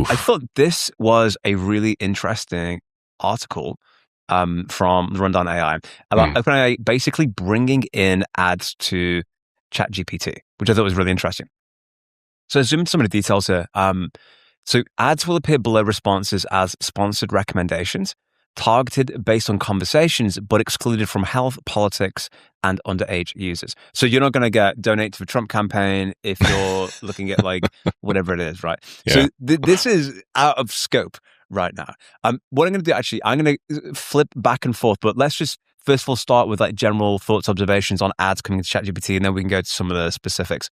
I Oof. thought this was a really interesting article from the Rundown AI about Mm. OpenAI basically bringing in ads to ChatGPT, which I thought was really interesting. So zoom into some of the details here. So ads will appear below responses as sponsored recommendations, targeted based on conversations, but excluded from health, politics, and underage users. So you're not going to get donate to the Trump campaign if you're looking at like whatever it is, right? Yeah. So this is out of scope right now. What I'm going to do actually, I'm going to flip back and forth, but let's just first of all start with like general thoughts, observations on ads coming to ChatGPT, and then we can go to some of the specifics.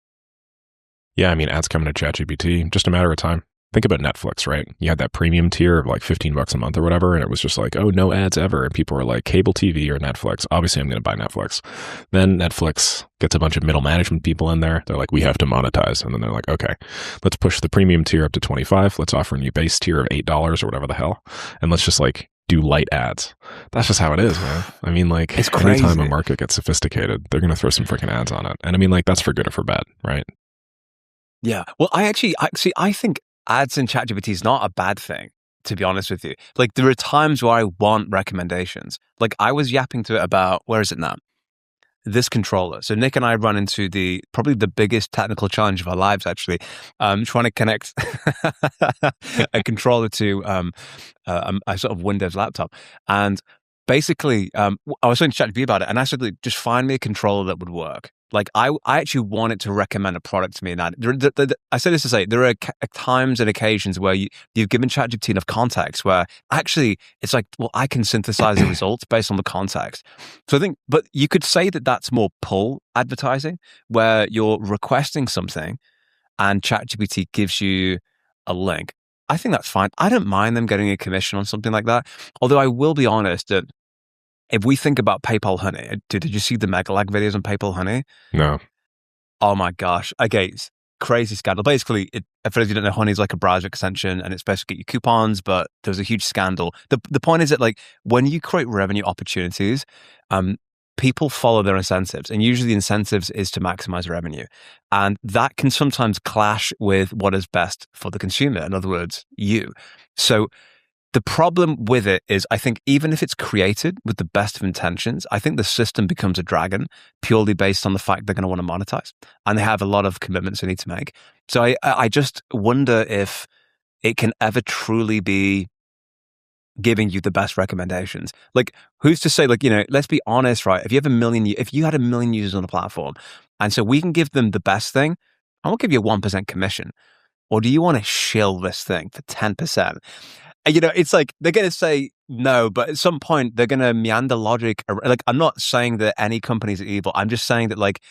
Yeah, I mean, ads coming to ChatGPT, just a matter of time. Think about Netflix, right? You had that premium tier of like $15 a month or whatever, and it was just like, oh, no ads ever. And people were like, cable TV or Netflix. Obviously, I'm going to buy Netflix. Then Netflix gets a bunch of middle management people in there. They're like, we have to monetize. And then they're like, okay, let's push the premium tier up to 25. Let's offer a new base tier of $8 or whatever the hell. And let's just like do light ads. That's just how it is, man. I mean, like, It's crazy. anytime a market gets sophisticated, they're going to throw some freaking ads on it. And I mean, like, that's for good or for bad, right? Yeah. Well, I think ads in ChatGPT is not a bad thing, to be honest with you. Like, there are times where I want recommendations. Like, I was yapping to it about, where is it now? This controller. So Nick and I run into probably the biggest technical challenge of our lives, actually, trying to connect a controller to a sort of Windows laptop. And basically, I was talking to ChatGPT about it, and I said, like, just find me a controller that would work. Like, I actually wanted to recommend a product to me. And I say this to say, there are times and occasions where you've given ChatGPT enough context where actually it's like, well, I can synthesize the results based on the context. So I think, but you could say that that's more pull advertising, where you're requesting something and ChatGPT gives you a link. I think that's fine. I don't mind them getting a commission on something like that. Although I will be honest that if we think about PayPal Honey, did you see the mega lag videos on PayPal Honey? No. Oh my gosh. Okay, it's crazy scandal. Basically, for those of you who don't know, Honey is like a browser extension and it's supposed to get you coupons, but there was a huge scandal. The point is that, like, when you create revenue opportunities, people follow their incentives, and usually the incentives is to maximize revenue. And that can sometimes clash with what is best for the consumer. In other words, you. So the problem with it is, I think even if it's created with the best of intentions, I think the system becomes a dragon purely based on the fact they're going to want to monetize. And they have a lot of commitments they need to make. So I just wonder if it can ever truly be giving you the best recommendations. Like, who's to say, like, let's be honest, right? If you had a million users on the platform, and so we can give them the best thing, I won't give you a 1% commission. Or do you want to shill this thing for 10%? It's like they're going to say no, but at some point they're going to meander logic. Like, I'm not saying that any companies are evil. I'm just saying that, like,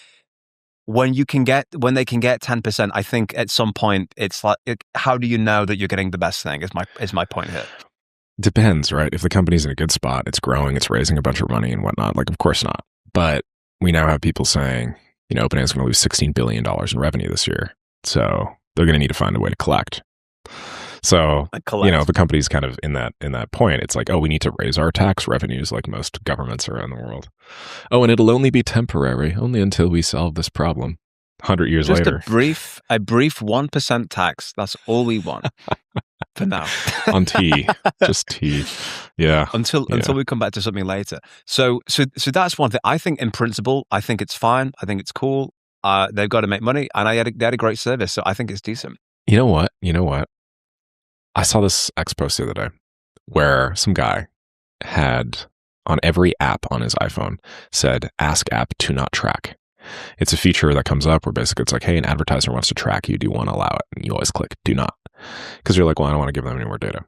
when they can get 10%, I think at some point it's like, how do you know that you're getting the best thing? Is my point here. Depends, right? If the company's in a good spot, it's growing, it's raising a bunch of money and whatnot. Like, of course not. But we now have people saying, OpenAI's going to lose $16 billion in revenue this year. So they're going to need to find a way to collect. So, the company's kind of in that point. It's like, oh, we need to raise our tax revenues like most governments around the world. Oh, and it'll only be temporary, only until we solve this problem. 100 years later. Just a brief 1% tax. That's all we want for now. On tea. Just tea. Yeah. Until we come back to something later. So that's one thing. I think in principle, I think it's fine. I think it's cool. They've got to make money, and they had a great service, so I think it's decent. You know what? I saw this X post the other day where some guy had on every app on his iPhone said, ask app to not track. It's a feature that comes up where basically it's like, hey, an advertiser wants to track you. Do you want to allow it? And you always click do not. Because you're like, well, I don't want to give them any more data.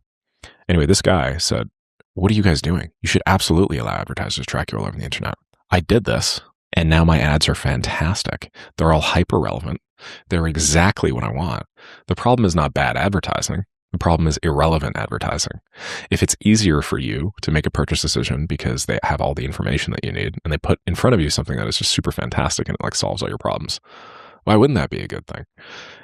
Anyway, this guy said, what are you guys doing? You should absolutely allow advertisers to track you all over the internet. I did this, and now my ads are fantastic. They're all hyper relevant. They're exactly what I want. The problem is not bad advertising. The problem is irrelevant advertising. If it's easier for you to make a purchase decision because they have all the information that you need and they put in front of you something that is just super fantastic and it like solves all your problems, why wouldn't that be a good thing?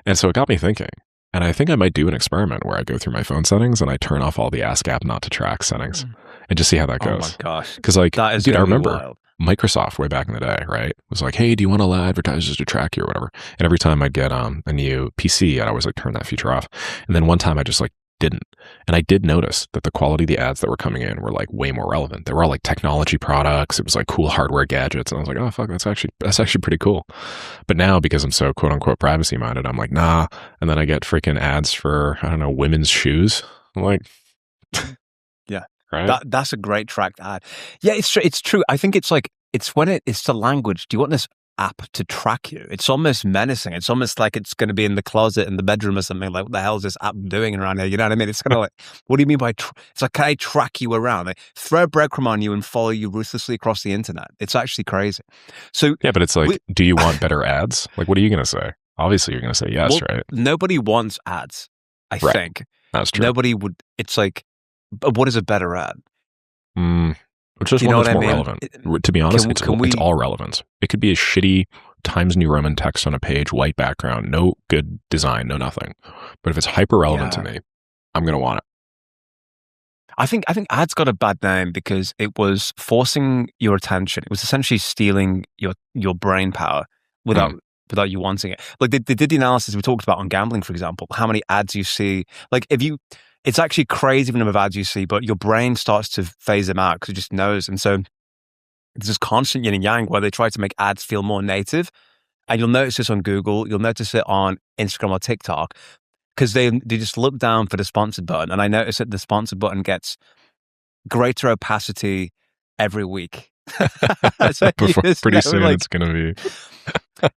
And so it got me thinking, and I think I might do an experiment where I go through my phone settings and I turn off all the Ask App Not to Track settings and just see how that goes. Oh my gosh. Because like, that is dude, I gonna be remember wild. Microsoft way back in the day, right? Was like, hey, do you want to allow advertisers to track you or whatever? And every time I'd get a new PC, I'd always like turn that feature off. And then one time I just like didn't. And I did notice that the quality of the ads that were coming in were like way more relevant. They were all like technology products. It was like cool hardware gadgets. And I was like, oh fuck, that's actually pretty cool. But now because I'm so quote unquote privacy minded, I'm like, nah. And then I get freaking ads for, I don't know, women's shoes. I'm like, yeah. Right? That's a great tracked ad. Yeah, it's true. I think it's like, it's when it's the language. Do you want this app to track you? It's almost menacing. It's almost like it's going to be in the closet in the bedroom or something. Like, what the hell is this app doing around here? You know what I mean? It's kind of like, what do you mean by, it's like, can I track you around? Like, throw a breadcrumb on you and follow you ruthlessly across the internet. It's actually crazy. So yeah, but it's like, do you want better ads? Like, what are you going to say? Obviously, you're going to say yes, well, right? Nobody wants ads, I think. That's true. Nobody would, it's like, what is a better ad? Which is one that's more relevant. To be honest, it's all relevant. It could be a shitty Times New Roman text on a page, white background, no good design, no nothing. But if it's hyper relevant to me, I'm going to want it. I think ads got a bad name because it was forcing your attention. It was essentially stealing your brain power without you wanting it. Like they did the analysis we talked about on gambling, for example, how many ads you see. Like it's actually crazy the number of ads you see, but your brain starts to phase them out because it just knows. And so there's this constant yin and yang where they try to make ads feel more native. And you'll notice this on Google. You'll notice it on Instagram or TikTok because they just look down for the sponsored button. And I notice that the sponsored button gets greater opacity every week. So pretty soon it's going to be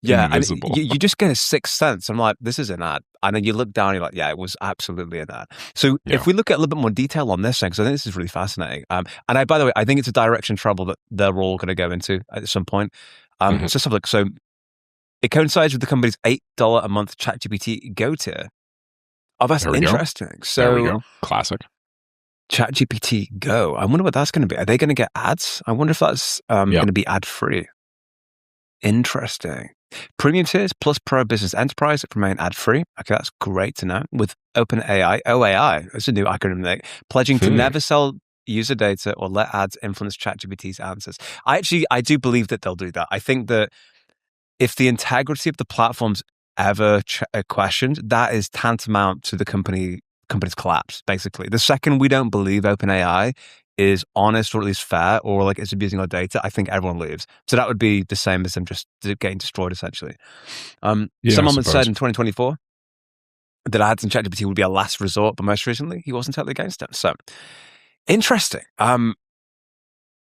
yeah, invisible. And you just get a sixth sense. I'm like, this is an ad. And then you look down, you're like, yeah, it was absolutely an ad. So if we look at a little bit more detail on this thing, because I think this is really fascinating. And by the way, I think it's a direction of travel that they're all going to go into at some point. So let's have a look. So it coincides with the company's $8 a month ChatGPT Go tier. Oh, that's interesting. Go. So there we go. Classic. ChatGPT Go. I wonder what that's going to be. Are they going to get ads? I wonder if that's going to be ad free. Interesting. Premium tiers plus Pro Business Enterprise remain ad free. Okay, that's great to know. With OpenAI, OAI, that's a new acronym there, pledging to never sell user data or let ads influence ChatGPT's answers. I do believe that they'll do that. I think that if the integrity of the platform's ever questioned, that is tantamount to the company's collapse, basically. The second we don't believe OpenAI is honest or at least fair or like it's abusing our data, I think everyone leaves. So that would be the same as them just getting destroyed, essentially. Someone said in 2024 that ads in ChatGPT would be a last resort, but most recently he wasn't totally against it. So interesting.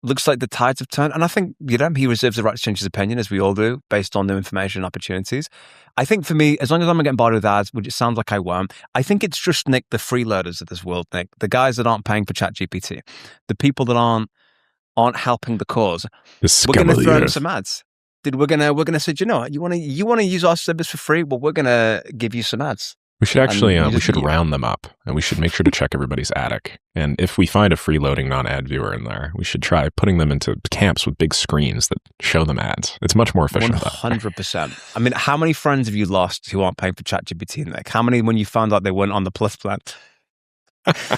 Looks like the tides have turned. And I think, he reserves the right to change his opinion, as we all do, based on new information and opportunities. I think for me, as long as I'm not getting bothered with ads, which it sounds like I won't, I think it's just, Nick, the freeloaders of this world, Nick, the guys that aren't paying for ChatGPT, the people that aren't helping the cause. We're going to throw them some ads. We're gonna say, you know what, you want to use our service for free? Well, we're going to give you some ads. We should actually, we should round them up, and we should make sure to check everybody's attic. And if we find a freeloading non-ad viewer in there, we should try putting them into camps with big screens that show them ads. It's much more efficient. 100%. I mean, how many friends have you lost who aren't paying for ChatGPT, Nick? How many when you found out they weren't on the Plus plan?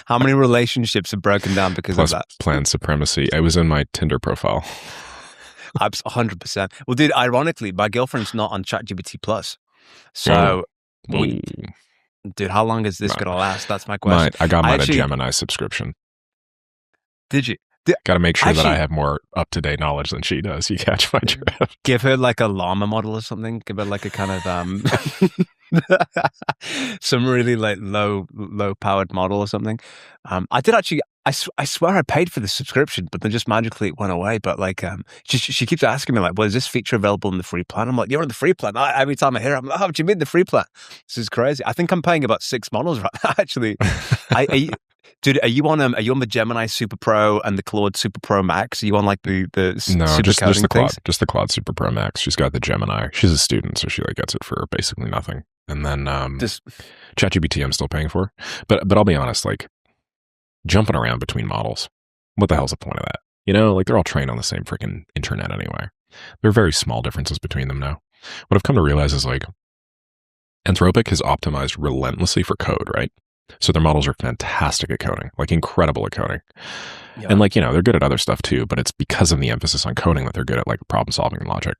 How many relationships have broken down because Plus of that? Plan supremacy. I was in my Tinder profile. 100%. Well, dude, ironically, my girlfriend's not on ChatGPT Plus. So... Dude, how long is this going to last? That's my question. I got mine a Gemini subscription. Did you? Got to make sure that I have more up-to-date knowledge than she does. You catch my drift. Give her like a llama model or something. Give her like a kind of some really like low-powered model or something. I did actually. I swear I paid for the subscription, but then just magically it went away. But like, she keeps asking me like, "Well, is this feature available in the free plan?" I'm like, "You're on the free plan." Every time I hear it, I'm like, "Oh, what do you mean the free plan?" This is crazy. I think I'm paying about 6 models right now, actually. Dude, are you on the Gemini Super Pro and the Claude Super Pro Max? Are you on like the no, super just the Claude, things? just the Claude Super Pro Max. She's got the Gemini. She's a student, so she like gets it for basically nothing. And then ChatGPT, I'm still paying for. But I'll be honest, like jumping around between models, what the hell's the point of that? Like they're all trained on the same freaking internet anyway. There are very small differences between them now. What I've come to realize is like Anthropic has optimized relentlessly for code, right? So their models are fantastic at coding, like incredible at coding. Yeah. And like, they're good at other stuff too, but it's because of the emphasis on coding that they're good at like problem solving and logic.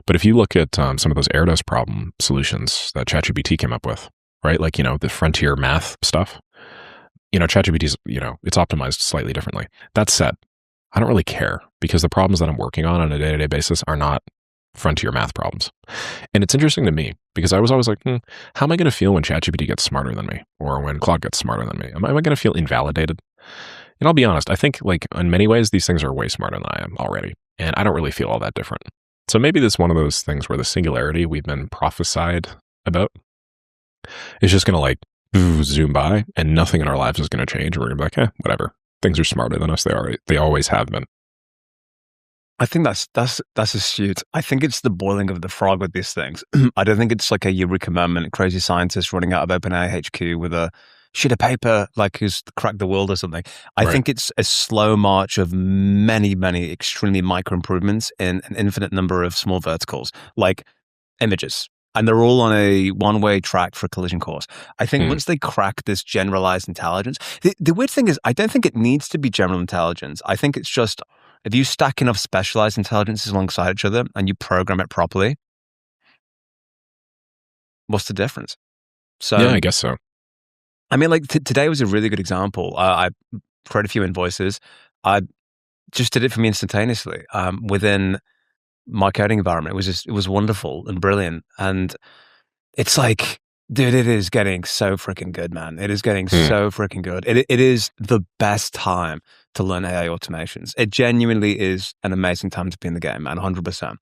But if you look at some of those Erdos problem solutions that ChatGPT came up with, right? Like, the frontier math stuff, ChatGPT's, it's optimized slightly differently. That said, I don't really care because the problems that I'm working on a day-to-day basis are not frontier math problems. And it's interesting to me because I was always like, how am I going to feel when ChatGPT gets smarter than me or when Claude gets smarter than me? Am I going to feel invalidated? And I'll be honest, I think like in many ways, these things are way smarter than I am already. And I don't really feel all that different. So maybe this is one of those things where the singularity we've been prophesied about is just going to like zoom by and nothing in our lives is going to change. And we're going to be like, whatever. Things are smarter than us. They always have been. I think that's astute. I think it's the boiling of the frog with these things. I don't think it's like a eureka moment, crazy scientist running out of OpenAI HQ with a sheet of paper like who's cracked the world or something. I think it's a slow march of many, many extremely micro improvements in an infinite number of small verticals, like images. And they're all on a one-way track for a collision course. I think once they crack this generalized intelligence, the weird thing is I don't think it needs to be general intelligence. I think it's just if you stack enough specialized intelligences alongside each other and you program it properly, what's the difference? So yeah, I guess so. I mean, like today was a really good example. I created a few invoices. I just did it for me instantaneously within my coding environment. It was wonderful and brilliant. And it's like, dude, it is getting so freaking good, man. It is getting so freaking good. It is the best time to learn AI automations. It genuinely is an amazing time to be in the game, man, 100%.